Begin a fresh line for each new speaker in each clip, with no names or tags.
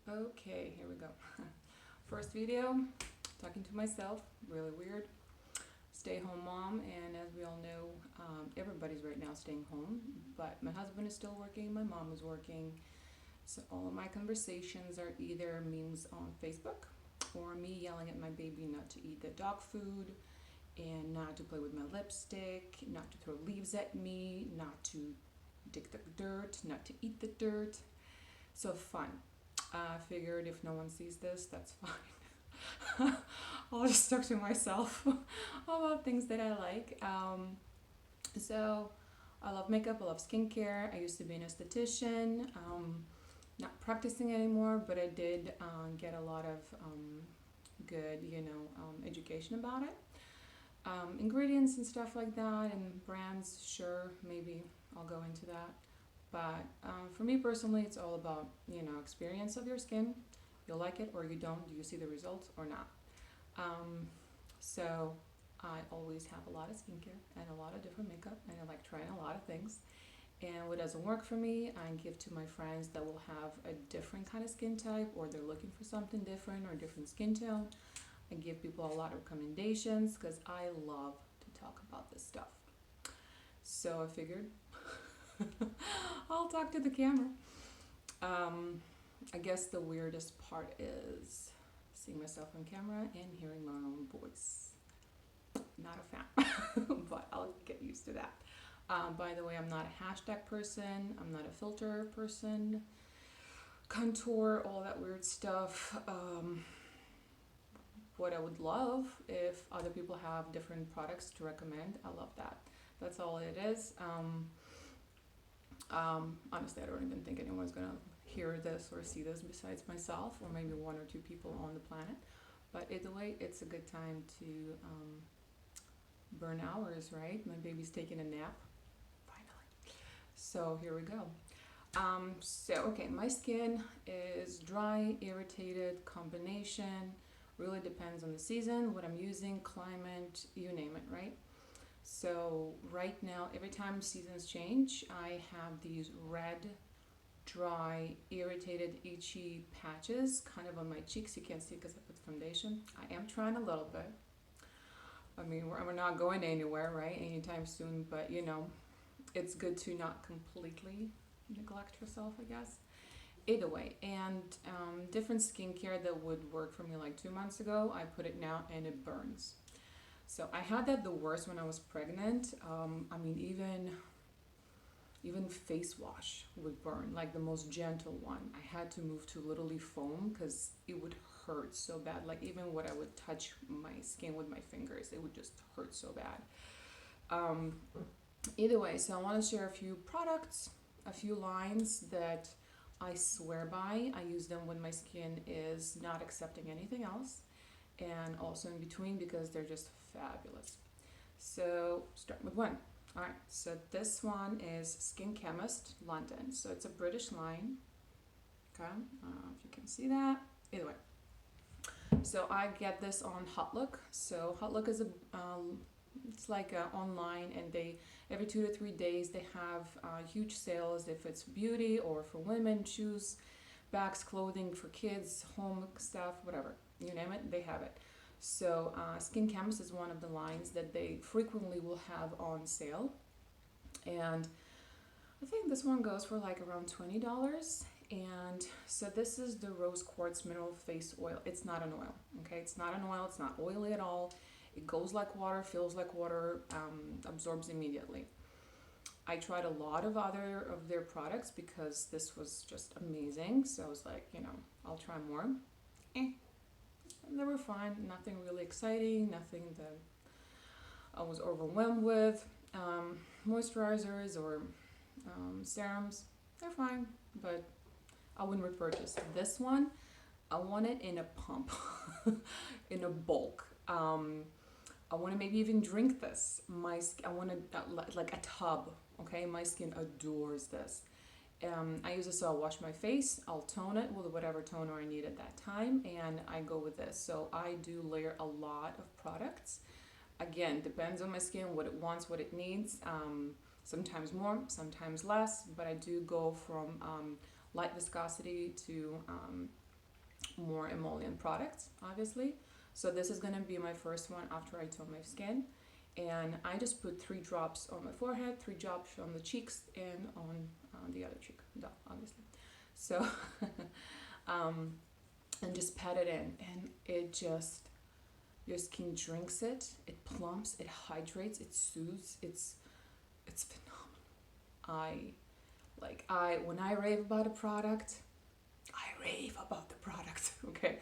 Okay, here we go. First video, talking to myself, really weird. Stay home mom, and as we all know, everybody's right now staying home, but my husband is still working, my mom is working. So all of my conversations are either memes on Facebook or me yelling at my baby not to eat the dog food and not to play with my lipstick, not to throw leaves at me, not to dig the dirt, not to eat the dirt. So fun. I figured if no one sees this, that's fine. I'll just talk to myself about things that I like. So I love makeup, I love skincare. I used to be an esthetician. Not practicing anymore, but I did get a lot of good, education about it. Ingredients and stuff like that, and brands, sure, maybe I'll go into that. But for me personally, it's all about experience of your skin. You'll like it or you don't. Do you see the results or not? Um, so I always have a lot of skincare and a lot of different makeup, and I like trying a lot of things. And what doesn't work for me, I give to my friends that will have a different kind of skin type, or they're looking for something different or different skin tone. I give people a lot of recommendations because I love to talk about this stuff. So I figured I'll talk to the camera. Um, I guess the weirdest part is seeing myself on camera and hearing my own voice. Not a fan, but I'll get used to that. By the way, I'm not a hashtag person, I'm not a filter person, contour, all that weird stuff. What I would love if other people have different products to recommend, I love that. That's all it is. Honestly, I don't even think anyone's gonna hear this or see this besides myself, or maybe one or two people on the planet. But either way, it's a good time to burn hours, right? My baby's taking a nap, finally. So here we go. Okay, my skin is dry, irritated, combination. Really depends on the season, what I'm using, climate, you name it, right? So right now, every time seasons change, I have these red, dry, irritated, itchy patches kind of on my cheeks. You can't see because I put foundation. I am trying a little bit. I mean, we're not going anywhere, right, anytime soon, but it's good to not completely neglect yourself, I guess. Either way, and different skincare that would work for me like 2 months ago, I put it now and it burns. So I had that the worst when I was pregnant. I mean, even face wash would burn, like the most gentle one. I had to move to literally foam because it would hurt so bad. Like even when I would touch my skin with my fingers, it would just hurt so bad. Um, Either way, so I want to share a few products, a few lines that I swear by. I use them when my skin is not accepting anything else, and also in between because they're just fabulous. So start with one. All right, so this one is Skin Chemist London. So it's a British line. Okay, if you can see that. Either way, so I get this on Hotlook. So Hotlook is a it's like online, and they every 2 to 3 days they have huge sales if it's beauty or for women, shoes, bags, clothing for kids, home stuff, whatever you name it, they have it. So Skin Chemist is one of the lines that they frequently will have on sale, and I think this one goes for like around $20. And so this is the Rose Quartz Mineral Face Oil. It's not an oil, okay? It's not an oil. It's not oily at all. It goes like water, feels like water, absorbs immediately. I tried a lot of other of their products because this was just amazing. So I was like, I'll try more. Eh, they were fine. Nothing really exciting. Nothing that I was overwhelmed with. Moisturizers or serums, they're fine, but I wouldn't repurchase. This one, I want it in a pump, in a bulk. I want to maybe even drink this. I want to like a tub. Okay, my skin adores this. I use this so I'll wash my face. I'll tone it with whatever toner I need at that time, and I go with this. So I do layer a lot of products. Again, depends on my skin, what it wants, what it needs. Sometimes more, sometimes less, but I do go from light viscosity to more emollient products, obviously. So this is gonna be my first one after I tone my skin. And I just put 3 drops on my forehead, 3 drops on the cheeks, and on the other cheek, duh, obviously. So, um, and just pat it in, and it just, your skin drinks it, it plumps, it hydrates, it soothes, it's phenomenal. When I rave about a product, I rave about the product. Okay,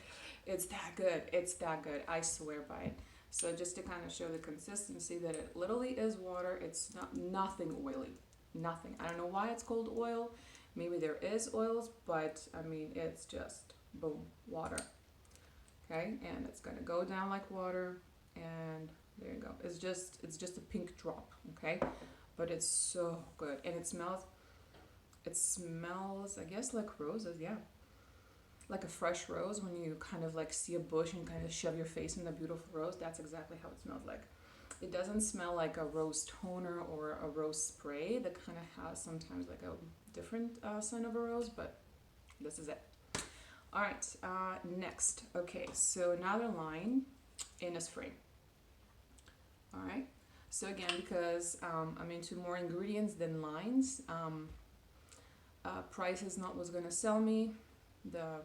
it's that good. It's that good. I swear by it. So just to kind of show the consistency that it literally is water. It's not nothing oily. Nothing. I don't know why it's called oil. Maybe there is oils, but I mean it's just boom, water. Okay, and it's gonna go down like water, and there you go. It's just a pink drop. Okay, but it's so good, and it smells. It smells, I guess, like roses. Yeah, like a fresh rose when you kind of like see a bush and kind of shove your face in the beautiful rose. That's exactly how it smells like. It doesn't smell like a rose toner or a rose spray that kind of has sometimes like a different scent of a rose, but this is it. All right, next. Okay, so another line, Innisfree. All right, so again, because I'm into more ingredients than lines, price is not what's gonna sell me. The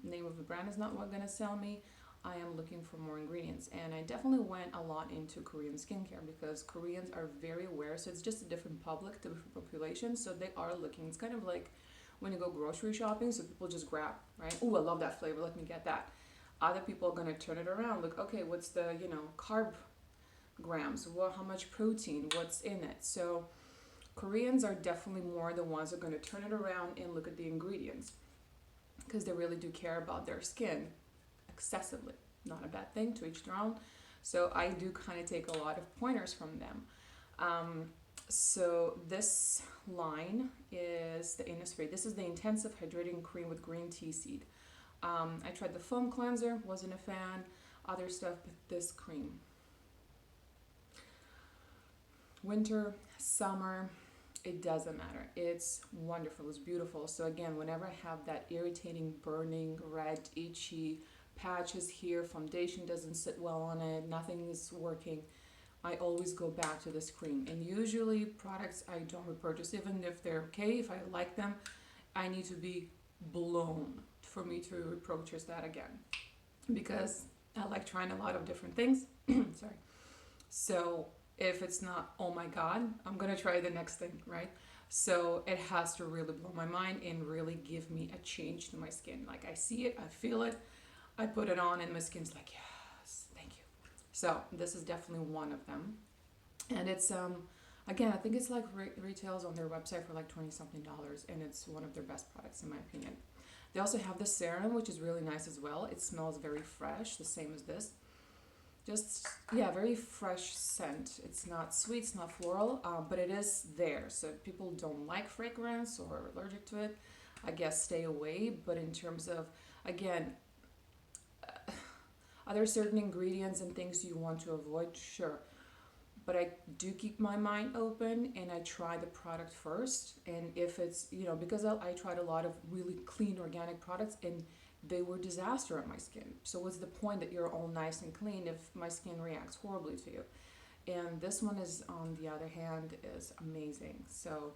name of the brand is not what's gonna sell me. I am looking for more ingredients, and I definitely went a lot into Korean skincare because Koreans are very aware. So it's just a different public, different population. So they are looking. It's kind of like when you go grocery shopping. So people just grab, right? Oh, I love that flavor. Let me get that. Other people are gonna turn it around. Look, okay, what's the carb grams? Well, how much protein? What's in it? So Koreans are definitely more the ones that are gonna turn it around and look at the ingredients because they really do care about their skin excessively. Not a bad thing, to each their own. So I do kind of take a lot of pointers from them. So this line is the Innisfree. This is the Intensive Hydrating Cream with Green Tea Seed. I tried the foam cleanser, wasn't a fan. Other stuff, but this cream. Winter, summer, it doesn't matter. It's wonderful. It's beautiful. So again, whenever I have that irritating, burning, red, itchy patches here, foundation doesn't sit well on it, nothing is working, I always go back to this cream. And usually products I don't repurchase, even if they're okay, if I like them, I need to be blown for me to repurchase that again. Because I like trying a lot of different things. Sorry. So if it's not, oh my God, I'm gonna try the next thing, right? So it has to really blow my mind and really give me a change to my skin. Like I see it, I feel it, I put it on, and my skin's like, yes, thank you. So this is definitely one of them, and it's again, I think it's like retails on their website for like 20 something dollars, and it's one of their best products in my opinion. They also have the serum, which is really nice as well. It smells very fresh, the same as this. Just, yeah, very fresh scent. It's not sweet, it's not floral, but it is there. So if people don't like fragrance or are allergic to it, I guess stay away. But in terms of, again, are there certain ingredients and things you want to avoid? Sure. But I do keep my mind open and I try the product first. And if it's, because I tried a lot of really clean organic products and they were disaster on my skin. So what's the point that you're all nice and clean if my skin reacts horribly to you? And this one is, on the other hand, is amazing. So,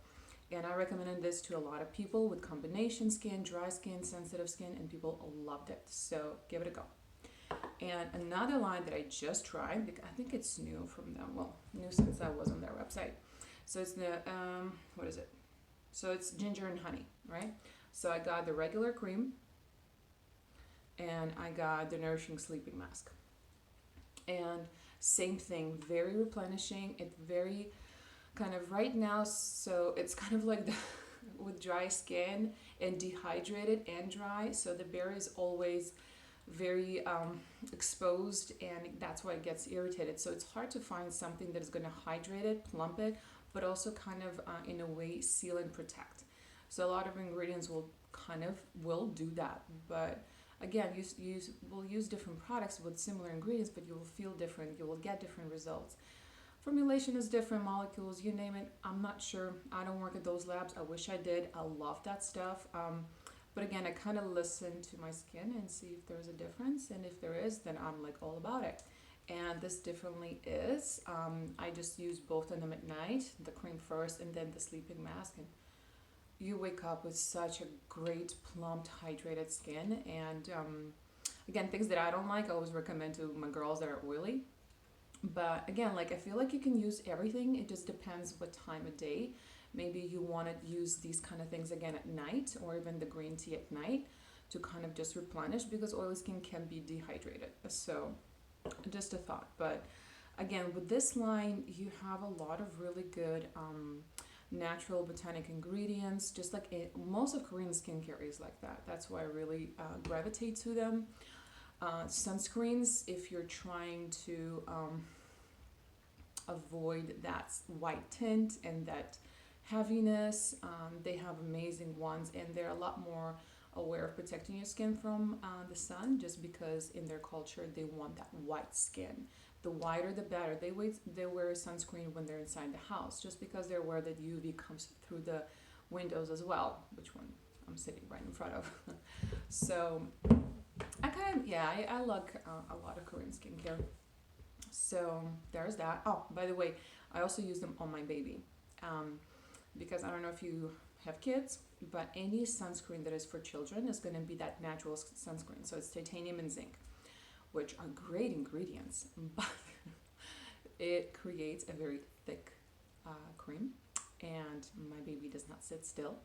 and I recommended this to a lot of people with combination skin, dry skin, sensitive skin, and people loved it. So give it a go. And another line that I just tried, because I think it's new from them. Well, new since I was on their website. So it's the, what is it? So it's ginger and honey, right? So I got the regular cream and I got the Nourishing Sleeping Mask. And same thing, very replenishing. It's very kind of right now, so it's kind of like the with dry skin and dehydrated and dry. So the berry is always very exposed, and that's why it gets irritated. So it's hard to find something that is going to hydrate it, plump it, but also kind of in a way seal and protect. So a lot of ingredients will do that, but again, we'll use different products with similar ingredients, but you will feel different. You will get different results. Formulation is different, molecules, you name it. I'm not sure. I don't work at those labs. I wish I did. I love that stuff. But again, I kind of listen to my skin and see if there's a difference. And if there is, then I'm like all about it. And this definitely is. I just use both of them at night, the cream first and then the sleeping mask. And you wake up with such a great, plumped, hydrated skin. And again, things that I don't like, I always recommend to my girls that are oily. But again, like I feel like you can use everything. It just depends what time of day. Maybe you want to use these kind of things again at night, or even the green tea at night to kind of just replenish, because oily skin can be dehydrated. So just a thought. But again, with this line, you have a lot of really good natural botanic ingredients, just like most of Korean skincare is like that. That's why I really gravitate to them. Sunscreens, if you're trying to avoid that white tint and that heaviness, they have amazing ones, and they're a lot more aware of protecting your skin from the sun, just because in their culture they want that white skin. The whiter the better. They wear sunscreen when they're inside the house, just because they're aware that UV comes through the windows as well, which one I'm sitting right in front of. So I kind of, yeah, I like a lot of Korean skincare. So there's that. Oh, by the way, I also use them on my baby, um, because I don't know if you have kids, but any sunscreen that is for children is going to be that natural sunscreen. So it's titanium and zinc, which are great ingredients, but it creates a very thick cream, and my baby does not sit still.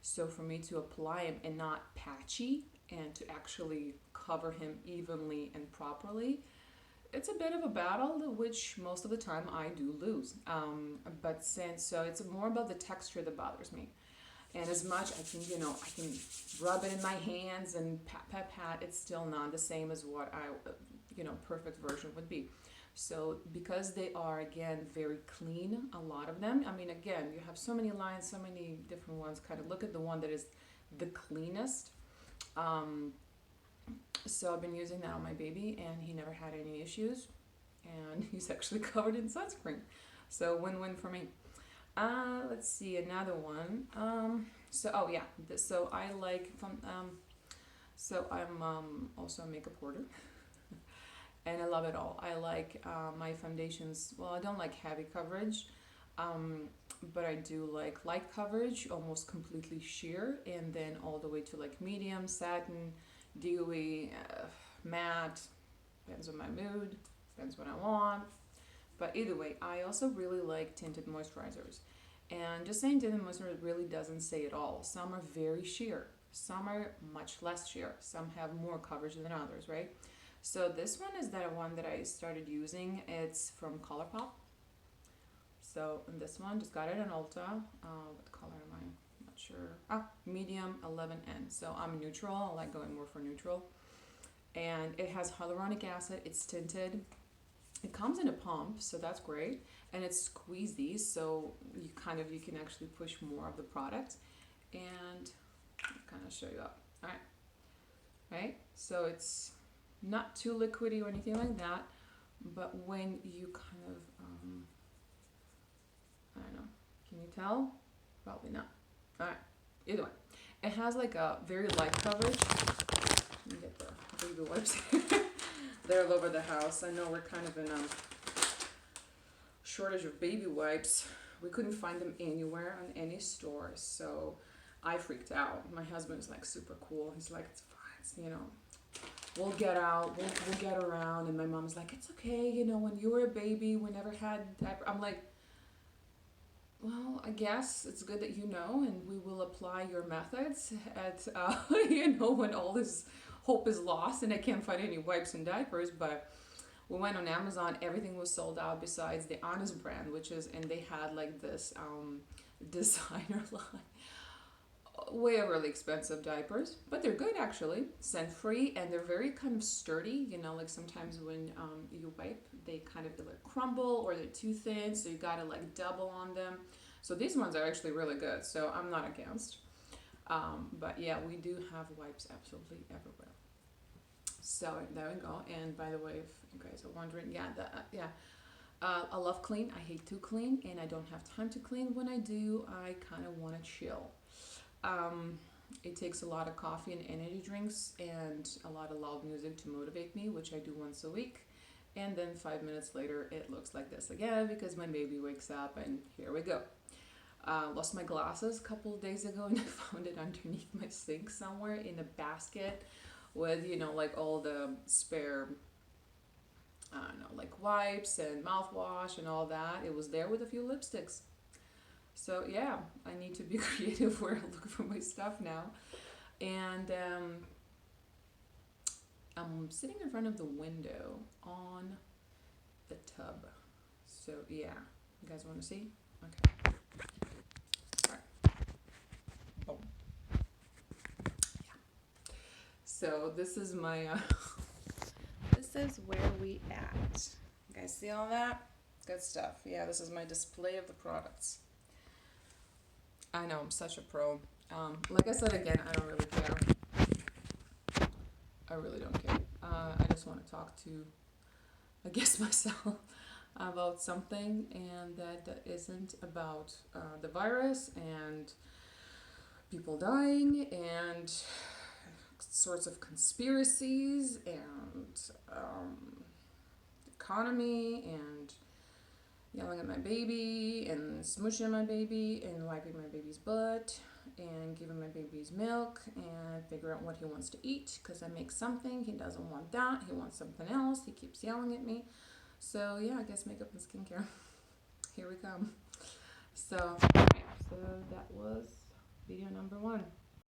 So for me to apply him and not patchy, and to actually cover him evenly and properly, it's a bit of a battle, which most of the time I do lose. But since so it's more about the texture that bothers me. And as much I can, I can rub it in my hands and pat, pat, pat, it's still not the same as what perfect version would be. So because they are, again, very clean, a lot of them, I mean, again, you have so many lines, so many different ones, kind of look at the one that is the cleanest. Um, so I've been using that on my baby, and he never had any issues, and he's actually covered in sunscreen. So win-win for me. Let's see another one. So oh yeah, so I like from so I'm also a makeup hoarder, and I love it all. I like my foundations. Well, I don't like heavy coverage, um, but I do like light coverage, almost completely sheer, and then all the way to like medium, satin, dewy, matte. Depends on my mood. Depends what I want. But either way, I also really like tinted moisturizers. And just saying tinted moisturizer really doesn't say it all. Some are very sheer, some are much less sheer, some have more coverage than others, right? So this one is that one that I started using. It's from Colourpop. So and this one, just got it in Ulta. What color am I? Not sure. Medium 11N. So I'm neutral. I like going more for neutral. And it has hyaluronic acid. It's tinted. It comes in a pump, so that's great, and it's squeezy, so you can actually push more of the product, and I'll kind of show you up. All right, so it's not too liquidy or anything like that, but when you kind of I don't know, can you tell? Probably not. All right, either way, it has like a very light coverage. Let me get the baby wipes. They're all over the house. I know we're kind of in a shortage of baby wipes. We couldn't find them anywhere on any store, so I freaked out. My husband's like super cool. He's like, it's fine, we'll get out, we'll get around. And my mom's like, it's okay, when you were a baby, we never had diaper. I'm like, well, I guess it's good that you know, and we will apply your methods at, when all this hope is lost and I can't find any wipes and diapers. But we went on Amazon, everything was sold out besides the Honest brand, and they had like this designer line. Way overly expensive diapers, but they're good actually, scent free, and they're very kind of sturdy. Like sometimes when you wipe, they kind of like crumble or they're too thin, so you gotta like double on them. So these ones are actually really good, so I'm not against. But yeah, we do have wipes absolutely everywhere. So there we go. And by the way, if you guys are wondering, I love clean. I hate to clean, and I don't have time to clean. When I do, I kind of want to chill. it takes a lot of coffee and energy drinks and a lot of loud music to motivate me, which I do once a week. And then 5 minutes later, it looks like this again because my baby wakes up, and here we go. Lost my glasses a couple of days ago, and I found it underneath my sink somewhere in a basket with, like all the spare, I don't know, like wipes and mouthwash and all that. It was there with a few lipsticks. So yeah, I need to be creative where I look for my stuff now. And I'm sitting in front of the window on the tub. So yeah, you guys want to see? Okay. All right. Boom. Yeah. So this is my. This is where we at. You guys see all that? Good stuff. Yeah, this is my display of the products. I know I'm such a pro. Like I said again, I don't really care. I really don't care. I just want to talk to, I guess, myself about something, and that isn't about the virus and people dying and sorts of conspiracies and economy and yelling at my baby and smooching my baby and wiping my baby's butt and giving my baby's milk and figure out what he wants to eat because I make something. He doesn't want that. He wants something else. He keeps yelling at me. So yeah, I guess makeup and skincare. Here we come. So that was video number 1.